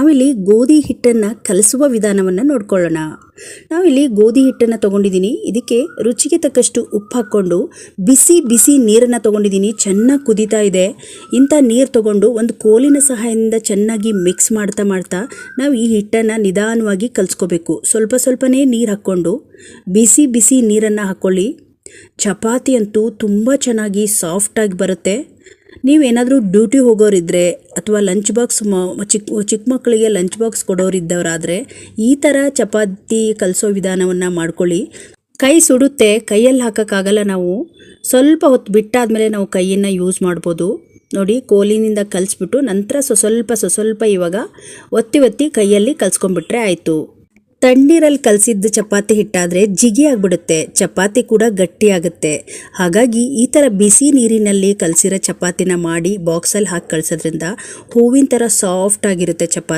ನಾವಿಲ್ಲಿ ಗೋಧಿ ಹಿಟ್ಟನ್ನು ಕಲಸುವ ವಿಧಾನವನ್ನು ನೋಡ್ಕೊಳ್ಳೋಣ. ನಾವಿಲ್ಲಿ ಗೋಧಿ ಹಿಟ್ಟನ್ನು ತೊಗೊಂಡಿದ್ದೀನಿ. ಇದಕ್ಕೆ ರುಚಿಗೆ ತಕ್ಕಷ್ಟು ಉಪ್ಪು ಹಾಕ್ಕೊಂಡು ಬಿಸಿ ಬಿಸಿ ನೀರನ್ನು ತೊಗೊಂಡಿದ್ದೀನಿ. ಚೆನ್ನಾಗಿ ಕುದೀತಾ ಇದೆ. ಇಂಥ ನೀರು ತೊಗೊಂಡು ಒಂದು ಕೋಲಿನ ಸಹಾಯದಿಂದ ಚೆನ್ನಾಗಿ ಮಿಕ್ಸ್ ಮಾಡ್ತಾ ನಾವು ಈ ಹಿಟ್ಟನ್ನು ನಿಧಾನವಾಗಿ ಕಲಿಸ್ಕೋಬೇಕು. ಸ್ವಲ್ಪನೇ ನೀರು ಹಾಕ್ಕೊಂಡು ಬಿಸಿ ಬಿಸಿ ನೀರನ್ನು ಹಾಕ್ಕೊಳ್ಳಿ. ಚಪಾತಿ ಅಂತೂ ತುಂಬ ಚೆನ್ನಾಗಿ ಸಾಫ್ಟಾಗಿ ಬರುತ್ತೆ. ನೀವೇನಾದರೂ ಡ್ಯೂಟಿ ಹೋಗೋರಿದ್ದರೆ ಅಥವಾ ಲಂಚ್ ಬಾಕ್ಸ್ ಚಿಕ್ಕ ಮಕ್ಕಳಿಗೆ ಲಂಚ್ ಬಾಕ್ಸ್ ಕೊಡೋರಿದ್ದವರಾದರೆ ಈ ಥರ ಚಪಾತಿ ಕಲಿಸೋ ವಿಧಾನವನ್ನು ಮಾಡ್ಕೊಳ್ಳಿ. ಕೈ ಸುಡುತ್ತೆ, ಕೈಯಲ್ಲಿ ಹಾಕೋಕ್ಕಾಗಲ್ಲ. ನಾವು ಸ್ವಲ್ಪ ಹೊತ್ತು ಬಿಟ್ಟಾದಮೇಲೆ ನಾವು ಕೈಯನ್ನು ಯೂಸ್ ಮಾಡ್ಬೋದು. ನೋಡಿ, ಕೋಲಿನಿಂದ ಕಲಿಸ್ಬಿಟ್ಟು ನಂತರ ಸ್ವಲ್ಪ ಇವಾಗ ಒತ್ತಿ ಕೈಯಲ್ಲಿ ಕಲಿಸ್ಕೊಂಡ್ಬಿಟ್ರೆ ಆಯಿತು. ತಣ್ಣೀರಲ್ಲಿ ಕಲಸಿದ್ದ ಚಪಾತಿ ಹಿಟ್ಟಾದರೆ ಜಿಗಿ ಆಗಿಬಿಡುತ್ತೆ, ಚಪಾತಿ ಕೂಡ ಗಟ್ಟಿಯಾಗುತ್ತೆ. ಹಾಗಾಗಿ ಈ ಥರ ಬಿಸಿ ನೀರಿನಲ್ಲಿ ಕಲಸಿರೋ ಚಪಾತಿನ ಮಾಡಿ ಬಾಕ್ಸಲ್ಲಿ ಹಾಕಿ ಕಳಿಸೋದ್ರಿಂದ ಹೂವಿನ ಥರ ಸಾಫ್ಟ್ ಆಗಿರುತ್ತೆ ಚಪಾತಿ.